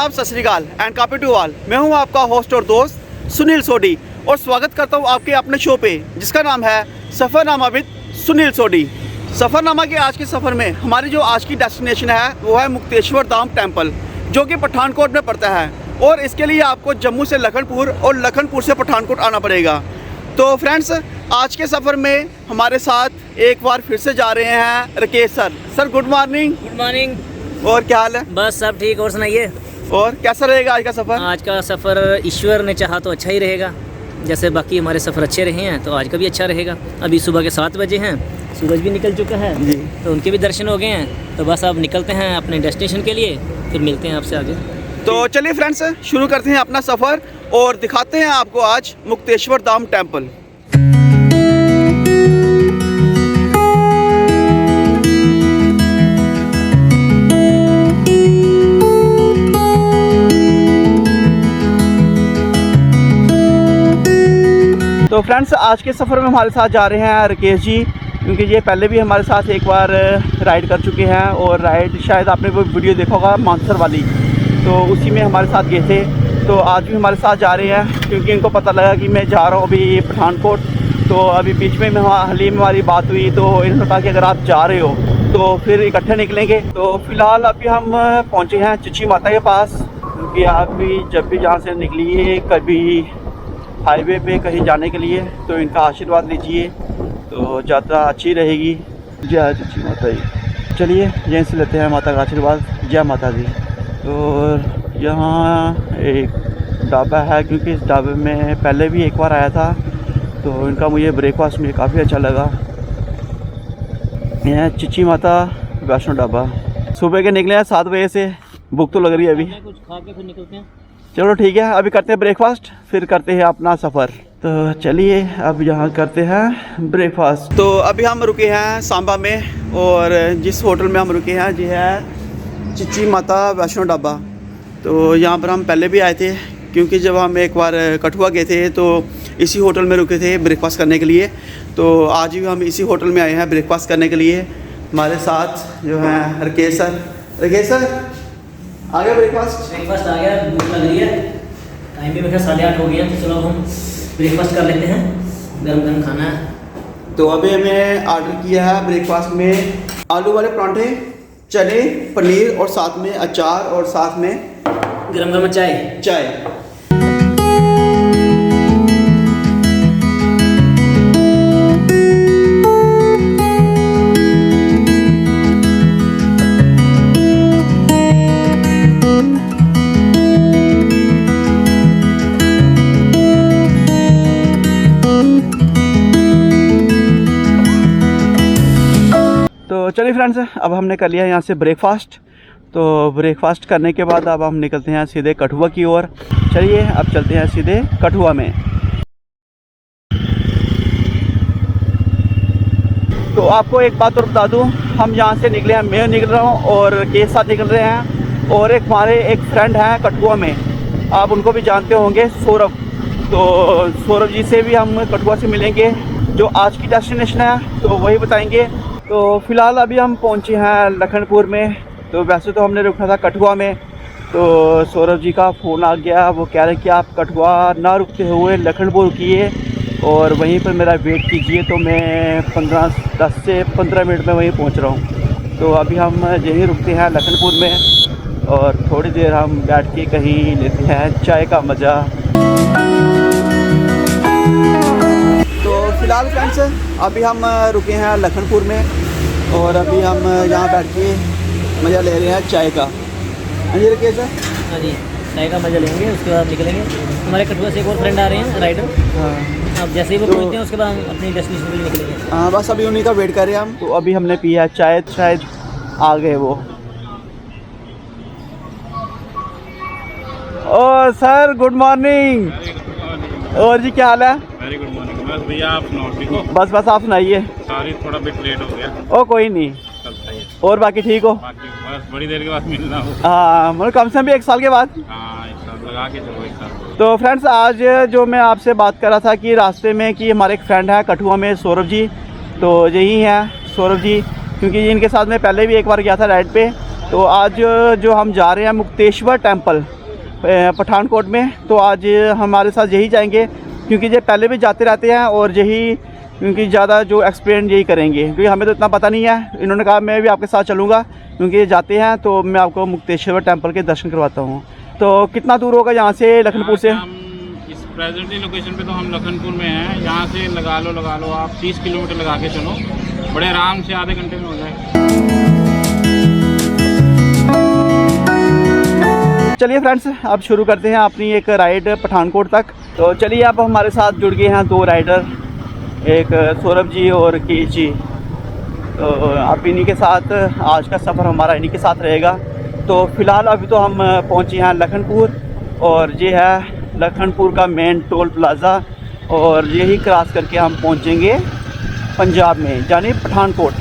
आदाब, सत श्री अकाल एंड कॉपी टू ऑल। मैं हूं आपका होस्ट और दोस्त सुनील सोडी और स्वागत करता हूं आपके अपने शो पे जिसका नाम है सफ़रनामा विद सुनील सोडी। सफ़रनामा के आज के सफ़र में हमारी जो आज की डेस्टिनेशन है वो है मुक्तेश्वर धाम टेम्पल, जो कि पठानकोट में पड़ता है और इसके लिए आपको जम्मू से लखनपुर और लखनपुर से पठानकोट आना पड़ेगा। तो फ्रेंड्स, आज के सफ़र में हमारे साथ एक बार फिर से जा रहे हैं Rakesh sir. Sir good morning. Good morning. और क्या हाल है? बस सब ठीक। और सुनाइए, और कैसा रहेगा आज का सफ़र? आज का सफ़र ईश्वर ने चाहा तो अच्छा ही रहेगा। जैसे बाकी हमारे सफ़र अच्छे रहे हैं तो आज का भी अच्छा रहेगा। अभी सुबह के 7 बजे हैं, सूरज भी निकल चुका है जी, तो उनके भी दर्शन हो गए हैं। तो बस अब निकलते हैं अपने डेस्टिनेशन के लिए, फिर मिलते हैं आपसे आगे। तो चलिए फ्रेंड्स, शुरू करते हैं अपना सफ़र और दिखाते हैं आपको आज मुक्तेश्वर धाम टेम्पल। तो फ्रेंड्स, आज के सफ़र में हमारे साथ जा रहे हैं राकेश जी, क्योंकि ये पहले भी हमारे साथ एक बार राइड कर चुके हैं और राइड शायद आपने वो वीडियो देखा होगा मानसर वाली, तो उसी में हमारे साथ गए थे। तो आज भी हमारे साथ जा रहे हैं क्योंकि इनको पता लगा कि मैं जा रहा हूँ अभी पठानकोट। तो अभी बीच में हाल ही में हमारी बात हुई तो इन्होंने कहा कि अगर आप जा रहे हो तो फिर इकट्ठे निकलेंगे। तो फ़िलहाल अभी हम पहुँचे हैं चिची माता के पास, क्योंकि आप भी जब भी जहाँ से निकलिए कभी हाईवे पे कहीं जाने के लिए तो इनका आशीर्वाद लीजिए तो यात्रा अच्छी रहेगी। जय चिची माता जी। चलिए यहीं से लेते हैं माता का आशीर्वाद। जय माता दी। तो यहाँ एक ढाबा है, क्योंकि इस ढाबे में पहले भी एक बार आया था तो इनका मुझे ब्रेकफास्ट में काफ़ी अच्छा लगा। यह चिची माता वैष्णो ढाबा। सुबह के निकले हैं 7 बजे से, भूख तो लग रही है अभी। कुछ खा के फिर निकलते हैं। चलो ठीक है, अभी करते हैं ब्रेकफास्ट, फिर करते हैं अपना सफ़र। तो चलिए अब यहाँ करते हैं ब्रेकफास्ट। तो अभी हम रुके हैं सांबा में और जिस होटल में हम रुके हैं जी है चिची माता वैष्णो ढाबा। तो यहाँ पर हम पहले भी आए थे, क्योंकि जब हम एक बार कठुआ गए थे तो इसी होटल में रुके थे ब्रेकफास्ट करने के लिए। तो आज भी हम इसी होटल में आए हैं ब्रेकफास्ट करने के लिए। हमारे साथ जो है राकेश सर। राकेश सर, आ गया ब्रेकफास्ट? ब्रेकफास्ट आ गया, भूख लग रही है। टाइम भी मेरा 8:30 हो गया, तो चलो अब हम ब्रेकफास्ट कर लेते हैं। गरम गरम खाना है। तो अभी हमें ऑर्डर किया है ब्रेकफास्ट में आलू वाले परांठे, चने, पनीर और साथ में अचार और साथ में गरम गरम चाय। तो चलिए फ्रेंड्स, अब हमने कर लिया यहाँ से ब्रेकफास्ट। तो ब्रेकफास्ट करने के बाद अब हम निकलते हैं सीधे कठुआ की ओर। चलिए अब चलते हैं सीधे कठुआ में। तो आपको एक बात और बता दूँ, हम यहाँ से निकले हैं, मैं निकल रहा हूँ और के साथ निकल रहे हैं और एक हमारे एक फ्रेंड हैं कठुआ में, आप उनको भी जानते होंगे, सौरभ। तो सौरभ जी से भी हम कठुआ से मिलेंगे, जो आज की डेस्टिनेशन है तो वही बताएंगे। तो फ़िलहाल अभी हम पहुंचे हैं लखनपुर में। तो वैसे तो हमने रुकना था कठुआ में, तो सौरभ जी का फ़ोन आ गया, वो कह रहे कि आप कठुआ ना रुकते हुए लखनपुर रुकिए और वहीं पर मेरा वेट कीजिए। तो मैं 10 से 15 मिनट में वहीं पहुंच रहा हूं। तो अभी हम यहीं रुकते हैं लखनपुर में और थोड़ी देर हम बैठ के कहीं लेते हैं चाय का मज़ा। तो फ़िलहाल फ्रेंड्स, अभी हम रुके हैं लखनपुर में और अभी हम यहाँ बैठ के मज़ा ले रहे हैं चाय का। हाँ जी राकेश सर। हाँ जी, चाय का मज़ा लेंगे, उसके बाद निकलेंगे। हमारे कठुआ से एक और फ्रेंड आ रहे हैं राइडर। हाँ, अब जैसे ही वो पहुँचते हैं उसके बाद हम अपनी डेस्टिनेशन के लिए निकलेंगे। हाँ, बस अभी उन्हीं का वेट कर रहे हैं हम। तो अभी हमने पिया चाय, शायद आ गए वो। ओ सर गुड मॉर्निंग। और जी क्या हाल है? Very good morning. बस भैया आप सुनाओ, ठीक हो? बस आप सुनाइए। सॉरी थोड़ा बिट लेट हो गया। ओ कोई नहीं, चलता ही है। और बाकी ठीक हो? बाकी बस बड़ी देर के बाद मिलना हो। हाँ, मतलब कम से कम भी 1 साल के बाद। हाँ, एक साथ लगा के चलो, एक साथ। तो फ्रेंड्स, आज जो मैं आपसे बात कर रहा था कि रास्ते में कि हमारे एक फ्रेंड है कठुआ में, सौरभ जी। तो यही हैं सौरभ जी, क्योंकि इनके साथ मैं पहले भी एक बार गया था राइड पे तो आज जो हम जा रहे हैं मुक्तेश्वर टेंपल पठानकोट में, तो आज हमारे साथ यही जाएंगे क्योंकि ये पहले भी जाते रहते हैं और यही क्योंकि ज़्यादा जो एक्सप्लेन यही करेंगे क्योंकि हमें तो इतना पता नहीं है। इन्होंने कहा मैं भी आपके साथ चलूँगा क्योंकि ये जाते हैं, तो मैं आपको मुक्तेश्वर टेंपल के दर्शन करवाता हूँ। तो कितना दूर होगा यहाँ से लखनपुर से? हम इस प्रेजेंटली लोकेशन पे तो हम लखनपुर में हैं। यहाँ से लगा लो आप 30 किलोमीटर लगा के चलो, बड़े आराम से आधे घंटे में हो जाएगा। चलिए फ्रेंड्स, अब शुरू करते हैं अपनी एक राइड पठानकोट तक। तो चलिए, अब हमारे साथ जुड़ गए हैं 2 राइडर, एक सौरभ जी और कीश जी। तो अब इन्हीं के साथ आज का सफ़र हमारा इन्हीं के साथ रहेगा। तो फ़िलहाल अभी तो हम पहुंचे हैं लखनपुर, और ये है लखनपुर का मेन टोल प्लाज़ा, और यही क्रॉस करके हम पहुंचेंगे पंजाब में, यानी पठानकोट।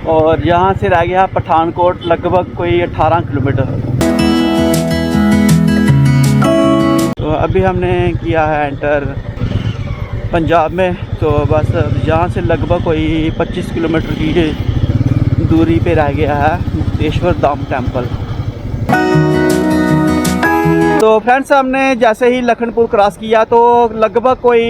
और यहाँ से रह गया पठानकोट लगभग कोई 18 किलोमीटर। तो अभी हमने किया है एंटर पंजाब में, तो बस यहाँ से लगभग कोई 25 किलोमीटर की दूरी पे रह गया है मुक्तेश्वर धाम टेंपल। तो फ्रेंड्स, हमने जैसे ही लखनपुर क्रॉस किया तो लगभग कोई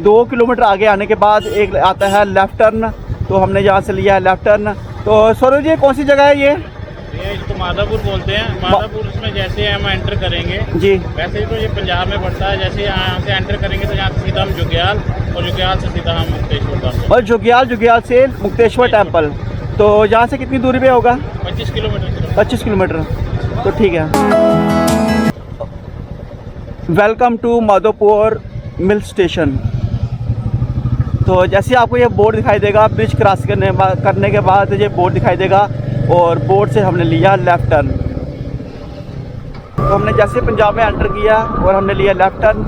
2 किलोमीटर आगे आने के बाद एक आता है लेफ़्ट टर्न, तो हमने यहाँ से लिया है लेफ़्ट टर्न। तो सौरभ जी, कौन सी जगह है ये? इसको माधापुर बोलते हैं। माधापुर इसमें जैसे हम एंटर करेंगे जी, वैसे तो ये पंजाब में पड़ता है। जैसे यहाँ से एंटर करेंगे तो यहाँ से सीधा हम जुग्याल, और जुग्याल से सीधा हम मुक्तेश्वर धाम, और जुग्याल से मुक्तेश्वर टेंपल। तो यहाँ से कितनी दूरी पे होगा? 25 किलोमीटर। 25 किलोमीटर, तो ठीक है। Welcome to Madhopur mill station. तो जैसे आपको ये बोर्ड दिखाई देगा, ब्रिज क्रॉस करने के बाद ये बोर्ड दिखाई देगा, और बोर्ड से हमने लिया लेफ़्ट टर्न। तो हमने जैसे पंजाब में एंटर किया और हमने लिया लेफ़्ट टर्न,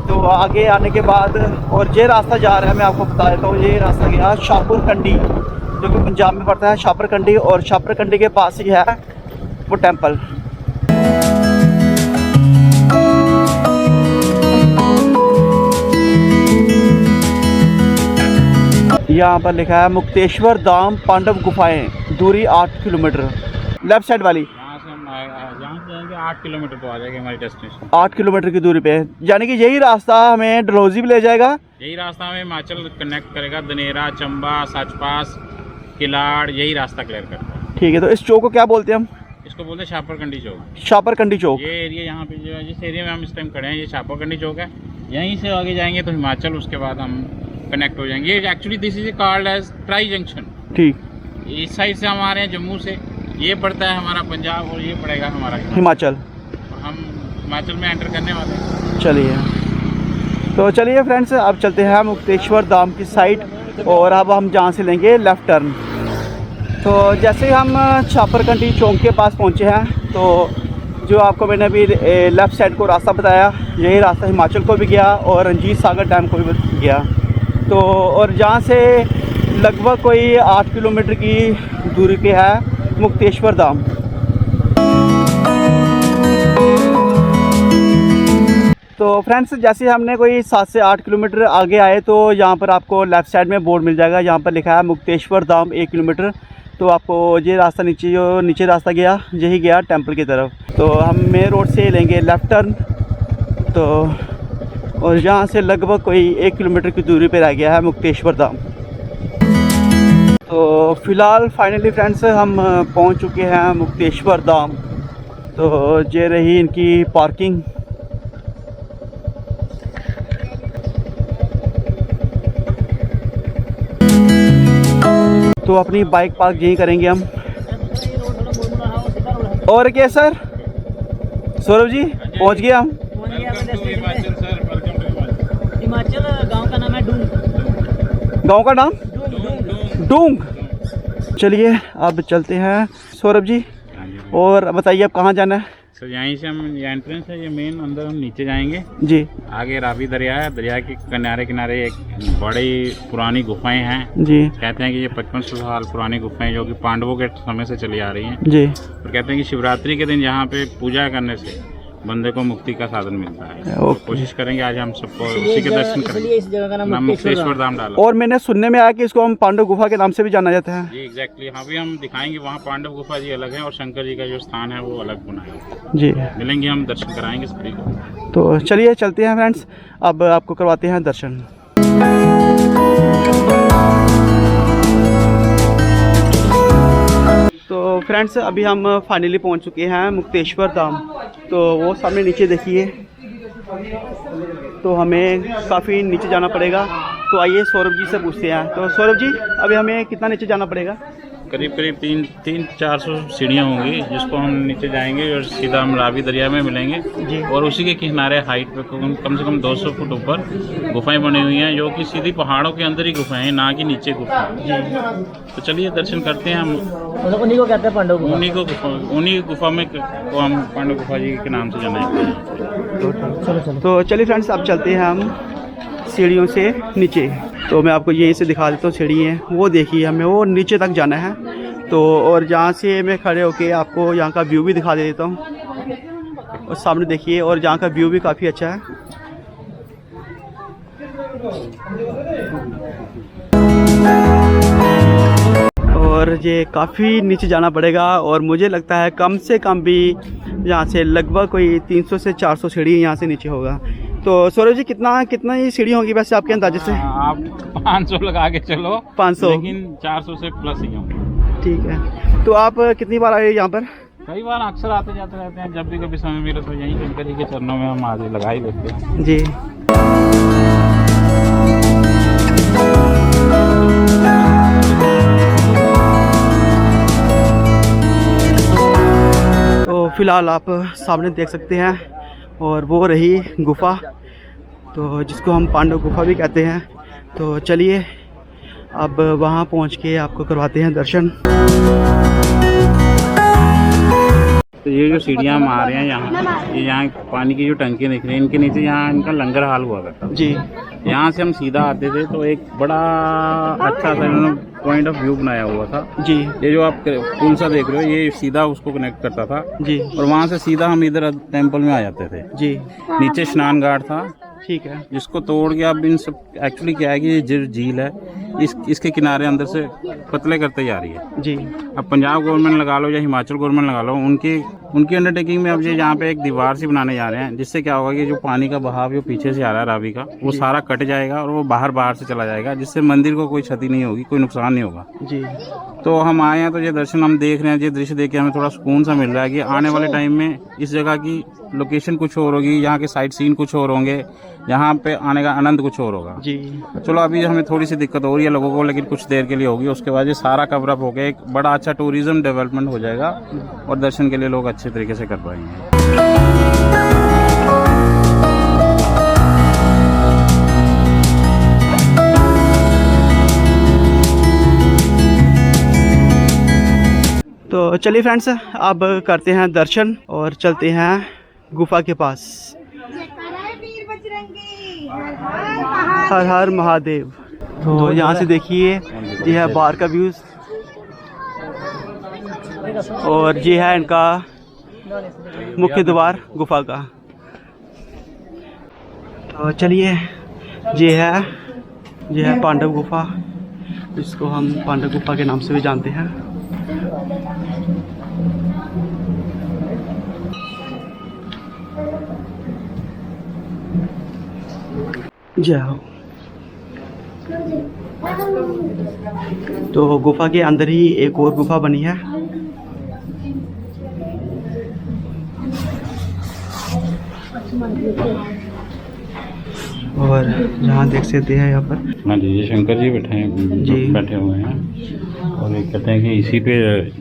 तो आगे आने के बाद और ये रास्ता जा रहा है, मैं आपको बता देता हूँ। ये रास्ता गया शाहपुर कंडी, जो कि पंजाब में पड़ता है, शाहपुर कंडी, और शाहपुर कंडी के पास ही है वो टेंपल। यहाँ पर लिखा है मुक्तेश्वर धाम पांडव गुफाएं, दूरी 8 किलोमीटर। लेफ्ट साइड वाली यहाँ से हम यहाँ से जाएंगे 8 किलोमीटर तो आ जाएगी हमारी डेस्टिनेशन। 8 किलोमीटर की दूरी पे, यानी कि यही रास्ता हमें डलहौजी भी ले जाएगा। यही रास्ता हमें हिमाचल कनेक्ट करेगा, धनेरा, चंबा, सचपास, किलाड़, यही रास्ता क्लियर करता है। ठीक है, तो इस चौक को क्या बोलते हैं हम? इसको बोलते हैं शाहपुर कंडी चौक। शाहपुर कंडी चौक। ये एरिया यहाँ पे जो जिस एरिया में हम इस टाइम खड़े हैं, ये शाहपुर कंडी चौक है। यहीं से आगे जाएंगे तो हिमाचल, उसके बाद हम कनेक्ट हो जाएंगे। Actually this is called as tri junction. ठीक, इस साइड से हम आ रहे हैं जम्मू से, ये पड़ता है हमारा पंजाब, और ये पड़ेगा हमारा हिमाचल। और हम हिमाचल में एंटर करने वाले हैं। चलिए, तो चलिए फ्रेंड्स, अब चलते हैं मुक्तेश्वर धाम की साइड, और अब हम जहाँ से लेंगे लेफ़्ट टर्न। तो जैसे हम शाहपुर कंडी चौक के पास पहुँचे हैं, तो जो आपको मैंने अभी लेफ़्ट साइड को रास्ता बताया, यही रास्ता हिमाचल को भी गया और रंजीत सागर डैम को भी गया। तो और जहाँ से लगभग कोई 8 किलोमीटर की दूरी पे है मुक्तेश्वर धाम। तो फ्रेंड्स, जैसे हमने कोई 7 से 8 किलोमीटर आगे आए तो यहाँ पर आपको लेफ़्ट साइड में बोर्ड मिल जाएगा, यहाँ पर लिखा है मुक्तेश्वर धाम 1 किलोमीटर। तो आपको ये रास्ता नीचे रास्ता गया, यही गया टेंपल की तरफ। तो हम मेन रोड से लेंगे लेफ़्ट टर्न, तो और यहाँ से लगभग कोई 1 किलोमीटर की दूरी पे रह गया है मुक्तेश्वर धाम। तो फ़िलहाल फाइनली फ्रेंड्स, हम पहुँच चुके हैं मुक्तेश्वर धाम। तो ये रही इनकी पार्किंग। तो अपनी बाइक पार्क यहीं करेंगे हम। और क्या सर? सौरभ जी, पहुँच गए हम। Himachal sir, welcome to Himachal. Himachal गांव का नाम है डूंग। गांव का नाम डूंग। चलिए, अब चलते हैं सौरभ जी, और बताइए अब कहाँ जाना है? सर यहीं से हम, ये एंट्रेंस है, ये मेन, अंदर हम नीचे जाएंगे जी। आगे रावी दरिया है, दरिया के किनारे एक बड़ी पुरानी गुफाएं हैं जी। कहते हैं कि ये 5500 साल पुरानी गुफाएं जो कि पांडवों के समय से चली आ रही हैं जी। और कहते हैं कि शिवरात्रि के दिन यहाँ पे पूजा करने से बंदे को मुक्ति का साधन मिलता है। तो ओके। कोशिश करेंगे आज हम सबको उसी के दर्शन करेंगे। इसलिए इस जगह का नाम नाम मुक्तेश्वर धाम डाला। और मैंने सुनने में आया कि इसको हम पांडव गुफा के नाम से भी जाना जाता है। जी एग्जैक्टली, हाँ भी हम दिखाएंगे। वहाँ पांडव गुफा जी अलग है और शंकर जी का जो स्थान है वो अलग बना है। जी, मिलेंगे, हम दर्शन कराएंगे सभी को। तो चलिए चलते हैं फ्रेंड्स, अब आपको करवाते हैं दर्शन। तो फ्रेंड्स अभी हम फाइनली पहुंच चुके हैं मुक्तेश्वर धाम। तो वो सामने नीचे देखिए, तो हमें काफ़ी नीचे जाना पड़ेगा। तो आइए सौरभ जी से पूछते हैं। तो सौरभ जी, अभी हमें कितना नीचे जाना पड़ेगा? करीब 300-400 सीढ़ियाँ होंगी जिसको हम नीचे जाएंगे और सीधा हम रावी दरिया में मिलेंगे जी। और उसी के किनारे हाइट पे कम से कम 200 फुट ऊपर गुफाएं बनी हुई हैं जो कि सीधी पहाड़ों के अंदर ही गुफाएं हैं, ना कि नीचे गुफा जी। तो चलिए दर्शन करते हैं हम। मतलब उन्हीं को कहते हैं पांडव गुफा। उन्हीं गुफा में को हम पांडव गुफा जी के नाम से जाना है। चलो तो चलिए फ्रेंड्स, अब चलते हैं हम सीढ़ियों से नीचे। तो मैं आपको यहीं से दिखा देता हूँ, सीढ़ी है वो देखिए, हमें वो नीचे तक जाना है। तो और जहाँ से मैं खड़े होके आपको यहाँ का व्यू भी दिखा दे देता हूँ। और सामने देखिए, और जहाँ का व्यू भी काफ़ी अच्छा है। और ये काफ़ी नीचे जाना पड़ेगा और मुझे लगता है कम से कम भी यहाँ से लगभग कोई 300 से 400 सीढ़ी यहाँ से नीचे होगा। तो सौरभ जी, कितना ही सीढ़ी होगी वैसे आपके अंदाजे से? आप 500 लगा के चलो। 500, लेकिन 400 से प्लस ही होंगे। ठीक है। तो आप कितनी बार आए यहाँ पर? कई बार अक्सर आते जाते रहते हैं, जब भी कभी समय मिले तो यहीं शंकर जी के चरणों में हम आगे लगा ही देते हैं जी। तो फिलहाल आप सामने देख सकते हैं, और वो रही गुफा, तो जिसको हम पांडव गुफा भी कहते हैं। तो चलिए अब वहाँ पहुँच के आपको करवाते हैं दर्शन। तो ये जो सीढ़ियाँ हम आ रहे हैं यहाँ, ये यहाँ पानी की जो टंकी दिख रही है, इनके नीचे यहाँ इनका लंगर हाल हुआ करता जी। यहाँ से हम सीधा आते थे तो एक बड़ा अच्छा सा इन्होंने पॉइंट ऑफ व्यू बनाया हुआ था जी। ये जो आप पुल सा देख रहे हो, ये सीधा उसको कनेक्ट करता था जी। और वहाँ से सीधा हम इधर टेम्पल में आ जाते थे जी। नीचे स्नान घाट था, ठीक है। जिसको तोड़ के अब इन सब एक्चुअली क्या है कि ये जो झील है इसके किनारे अंदर से पतले करते जा रही है जी। अब पंजाब गवर्नमेंट लगा लो या हिमाचल गवर्नमेंट लगा लो, उनकी अंडरटेकिंग में अब ये यहाँ पे एक दीवार सी बनाने जा रहे हैं, जिससे क्या होगा कि जो पानी का बहाव जो पीछे से आ रहा है रावी का, वो सारा कट जाएगा और वो बाहर से चला जाएगा, जिससे मंदिर को कोई क्षति नहीं होगी, कोई नुकसान नहीं होगा जी। तो हम आए हैं, तो ये दर्शन हम देख रहे हैं, ये दृश्य देख के हमें थोड़ा सुकून सा मिल रहा है कि आने वाले टाइम में इस जगह की लोकेशन कुछ और होगी, यहाँ के साइट सीन कुछ और होंगे, यहाँ पे आने का आनंद कुछ और होगा जी। चलो अभी हमें थोड़ी सी दिक्कत हो रही है लोगों को, लेकिन कुछ देर के लिए होगी, उसके बाद ये सारा कवर अप हो गया, एक बड़ा अच्छा टूरिज्म डेवलपमेंट हो जाएगा और दर्शन के लिए लोग अच्छे तरीके से कर पाएंगे। तो चलिए फ्रेंड्स, अब करते हैं दर्शन और चलते हैं गुफा के पास। हर हर महादेव। तो यहाँ से देखिए, ये है बाहर का व्यूज और ये है इनका मुख्य द्वार गुफा का। तो चलिए, ये है पांडव गुफा, जिसको हम पांडव गुफा के नाम से भी जानते हैं। जाओ। तो गुफा के अंदर ही एक और गुफा बनी है। और जहाँ देख सकते हैं यहाँ पर, हाँ जी, ये शंकर जी बैठे हुए हैं और ये कहते हैं कि इसी पे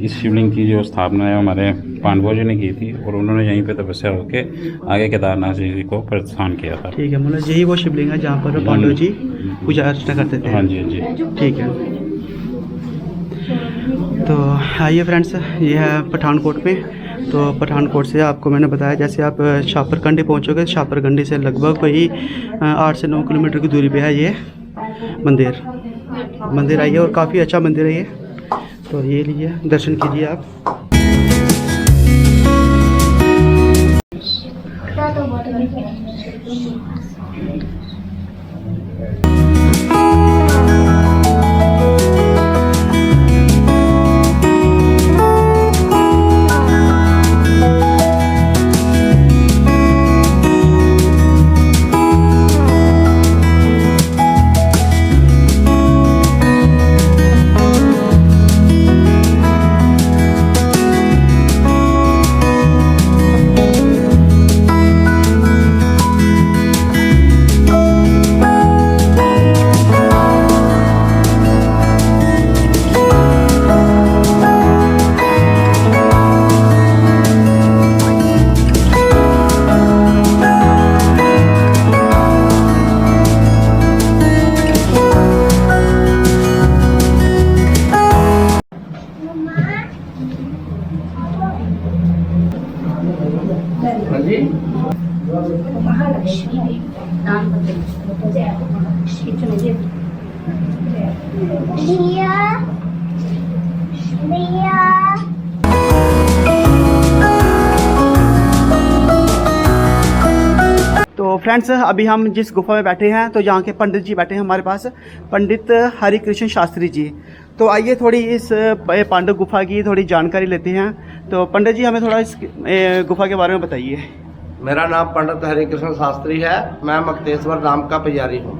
इस शिवलिंग की जो स्थापना है हमारे पांडवों जी ने की थी और उन्होंने यहीं पे तपस्या होके आगे केदारनाथ जी को प्रस्थान किया था। ठीक है, मतलब यही वो शिवलिंग है जहाँ पर पांडव जी पूजा अर्चना करते थे। हाँ जी, हाँ जी, ठीक है। तो आइए फ्रेंड्स, ये है पठानकोट में। तो पठानकोट से आपको मैंने बताया, जैसे आप शापरकंडी पहुंचोगे, शापरकंडी से लगभग कोई 8 से 9 किलोमीटर की दूरी पे है ये मंदिर आइए, और काफ़ी अच्छा मंदिर है ये। तो ये लीजिए, दर्शन कीजिए आप। तो फ्रेंड्स अभी हम जिस गुफा में बैठे हैं तो यहाँ के पंडित जी बैठे हैं हमारे पास, पंडित हरिकृष्ण शास्त्री जी। तो आइए थोड़ी इस पांडव गुफा की थोड़ी जानकारी लेते हैं। तो पंडित जी हमें थोड़ा इस गुफा के बारे में बताइए। मेरा नाम पंडित हरिकृष्ण शास्त्री है। मैं मुक्तेश्वर धाम का पुजारी हूँ।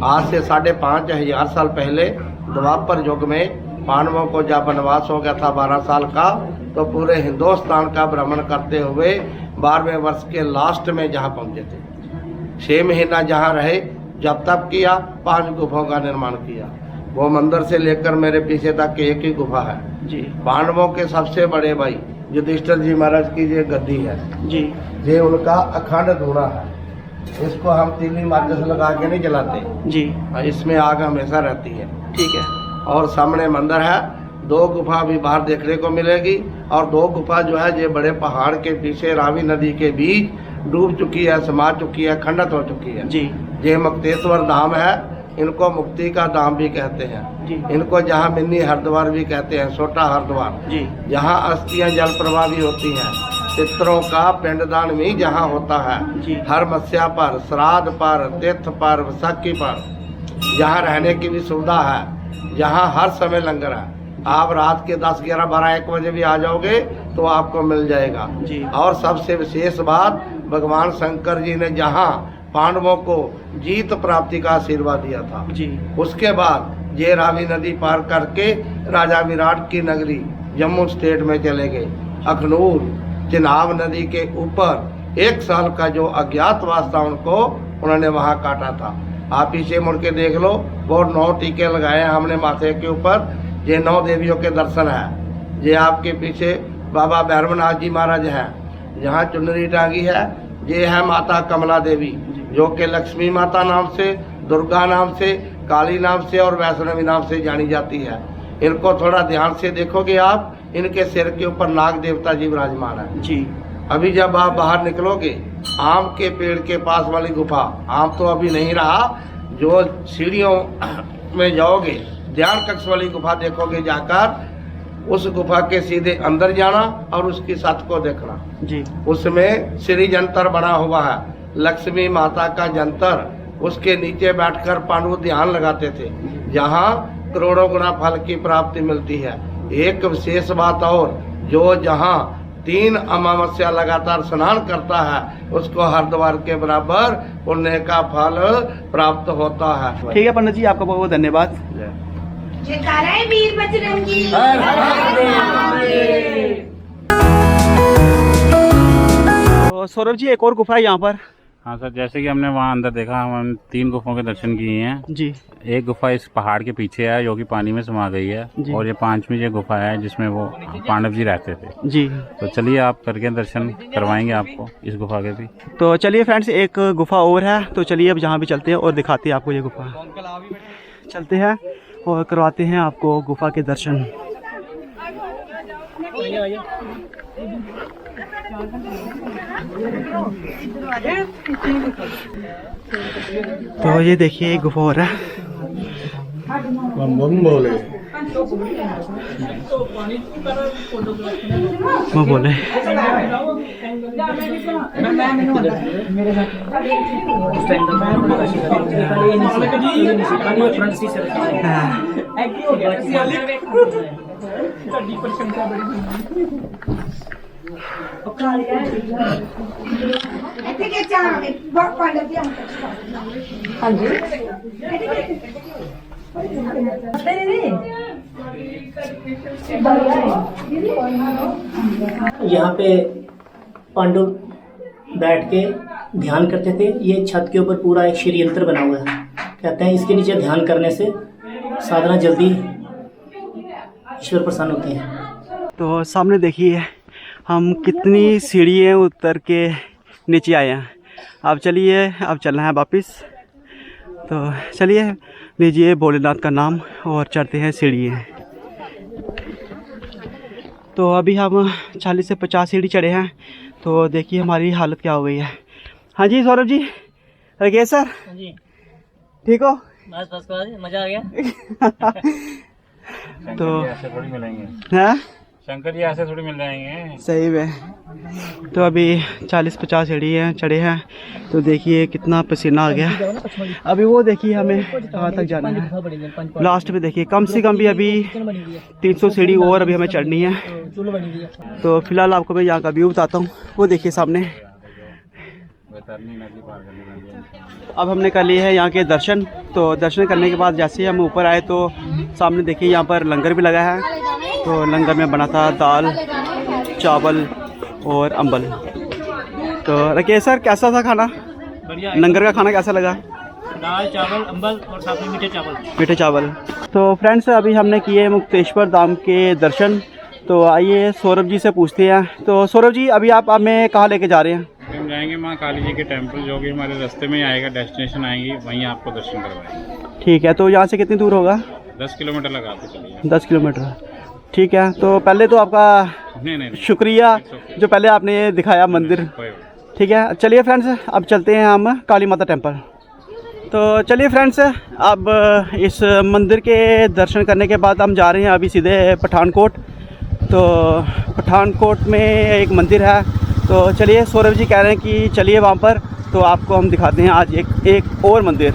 आज से 5,500 साल पहले द्वापर युग में पांडवों को जब वनवास हो गया था 12 साल का, तो पूरे हिंदुस्तान का भ्रमण करते हुए 12वें वर्ष के लास्ट में जहाँ पहुँचे थे। 6 महीना जहाँ रहे, जब तक किया 5 गुफाओं का निर्माण किया। वो मंदिर से लेकर मेरे पीछे तक एक ही गुफा है जी। पांडवों के सबसे बड़े भाई युधिष्ठिर जी महाराज की ये गद्दी है जी। ये उनका अखंड धूरा है। इसको हम तीली माचिस लगा के नहीं जलाते जी। इसमें आग हमेशा रहती है। ठीक है। और सामने मंदिर है। 2 गुफा भी बाहर देखने को मिलेगी और 2 गुफा जो है ये बड़े पहाड़ के पीछे रावी नदी के बीच डूब चुकी है, समा चुकी है, खंडित हो चुकी है जी। ये मुक्तेश्वर धाम है। इनको मुक्ति का धाम भी कहते हैं जी। इनको जहाँ मिनी हरिद्वार भी कहते हैं, छोटा हरिद्वार जी। यहाँ अस्थियां जल प्रवाह भी होती हैं। पितरों का पिंडदान भी जहाँ होता है जी। हर मत्स्या पर, श्राद्ध पर, तीर्थ पर, वैसाखी पर यहाँ रहने की भी सुविधा है। यहाँ हर समय लंगर है। आप रात के 10, 11, 12, 1 बजे भी आ जाओगे तो आपको मिल जाएगा जी। और सबसे विशेष बात, भगवान शंकर जी ने जहाँ पांडवों को जीत प्राप्ति का आशीर्वाद दिया था जी। उसके बाद ये रावी नदी पार करके राजा विराट की नगरी जम्मू स्टेट में चले गए। अखनूर चिनाब नदी के ऊपर 1 साल का जो अज्ञातवास था उनको उन्होंने वहाँ काटा था। आप पीछे मुड़ के देख लो, वो 9 टीके लगाए हैं हमने माथे के ऊपर। ये 9 देवियों के दर्शन है। ये आपके पीछे बाबा भैरवनाथ जी महाराज हैं। यहाँ चुनरी टांगी है। ये है माता कमला देवी जो कि लक्ष्मी माता नाम से, दुर्गा नाम से, काली नाम से और वैष्णवी नाम से जानी जाती है। इनको थोड़ा ध्यान से देखोगे आप, इनके सिर के ऊपर नाग देवता जी विराजमान है जी। अभी जब आप बाहर निकलोगे, आम के पेड़ के पास वाली गुफा, आम तो अभी नहीं रहा, जो सीढ़ियों में जाओगे ध्यान कक्ष वाली गुफा देखोगे जाकर, उस गुफा के सीधे अंदर जाना और उसकी छत को देखना जी। उसमें श्री जंतर बना हुआ है, लक्ष्मी माता का जंतर। उसके नीचे बैठकर पांडव ध्यान लगाते थे, जहाँ करोड़ों गुना फल की प्राप्ति मिलती है। एक विशेष बात और, जो जहाँ 3 अमावस्या लगातार स्नान करता है उसको हरिद्वार के बराबर पुण्य का फल प्राप्त होता है। ठीक है पंडित जी, आपका बहुत बहुत धन्यवाद। जयकारा वीर बजरंगी। तो सौरभ जी एक और गुफा है यहाँ पर। हाँ सर, जैसे कि हमने वहाँ अंदर देखा, हम 3 गुफाओं के दर्शन किए हैं जी। एक गुफा इस पहाड़ के पीछे है जो कि पानी में समा गई है जी। और ये 5वीं ये गुफा है जिसमें वो पांडव जी रहते थे जी। तो चलिए आप करके दर्शन करवाएंगे आपको इस गुफा के भी। तो चलिए फ्रेंड्स, एक गुफा और है, तो चलिए अब जहाँ भी चलते हैं और दिखाते हैं आपको ये गुफा। चलते हैं और करवाते हैं आपको गुफा के दर्शन। तो ये देखिए एक गुफा और है। वो बोले ਇੱਥੇ ਕਿ ਚਾਹਾਂਗੇ ਬਹੁਤ ਪਾ ਲੱਗੇ ਹਾਂਜੀ यहाँ पे पांडु बैठ के ध्यान करते थे। ये छत के ऊपर पूरा एक श्री यंत्र बना हुआ है। कहते हैं इसके नीचे ध्यान करने से साधना जल्दी ईश्वर प्रसन्न होते हैं। तो सामने देखिए हम कितनी सीढ़ियाँ उतर के नीचे आए हैं। अब चलिए अब चलना है वापस। तो चलिए लीजिए भोलेनाथ का नाम और चढ़ते हैं सीढ़ियाँ। तो अभी हम 40 से 50 सीढ़ी चढ़े हैं। तो देखिए हमारी हालत क्या हो गई है। हाँ जी सौरभ जी, राकेश सर जी ठीक हो? बस बस मज़ा आ गया। तो ऐसे थोड़ी मिलेंगे, हाँ शंकर जी ऐसे थोड़ी मिल जाएंगे। सही में। तो अभी 40-50 सीढ़ी हैं चढ़े हैं। तो देखिए कितना पसीना आ गया। अभी वो देखिए हमें कहाँ तक जाना है। लास्ट में देखिए कम से कम भी अभी 300 सीढ़ी और अभी हमें चढ़नी है। तो फिलहाल आपको मैं यहाँ का व्यू बताता हूँ। वो देखिए सामने। अब हमने कर लिए हैं यहाँ के दर्शन। तो दर्शन करने के बाद जैसे ही हम ऊपर आए तो सामने देखिए यहाँ पर लंगर भी लगा है। तो लंगर में बना था दाल चावल और अम्बल। तो राकेश सर कैसा था खाना? बढ़िया। लंगर का खाना कैसा लगा? दाल चावल अम्बल और साथ में मीठे चावल। तो फ्रेंड्स अभी हमने किए मुक्तेश्वर धाम के दर्शन। तो आइए सौरभ जी से पूछते हैं। तो सौरभ जी अभी आप हमें कहाँ लेके जा रहे हैं? हम जाएंगे माँ काली जी के टेम्पल, जो कि हमारे रास्ते में आएगा, डेस्टिनेशन आएंगी, वहीं आपको दर्शन करवाएंगे। ठीक है। तो यहाँ से कितनी दूर होगा? 10 किलोमीटर लगा के चलिए। 10 किलोमीटर। ठीक है। तो पहले तो आपका नहीं शुक्रिया जो पहले आपने दिखाया मंदिर। ठीक है। चलिए फ्रेंड्स अब चलते हैं हम काली माता टेम्पल। तो चलिए फ्रेंड्स अब इस मंदिर के दर्शन करने के बाद हम जा रहे हैं अभी सीधे पठानकोट। तो पठानकोट में एक मंदिर है। तो चलिए सौरभ जी कह रहे हैं कि चलिए वहाँ पर। तो आपको हम दिखाते हैं आज एक और मंदिर।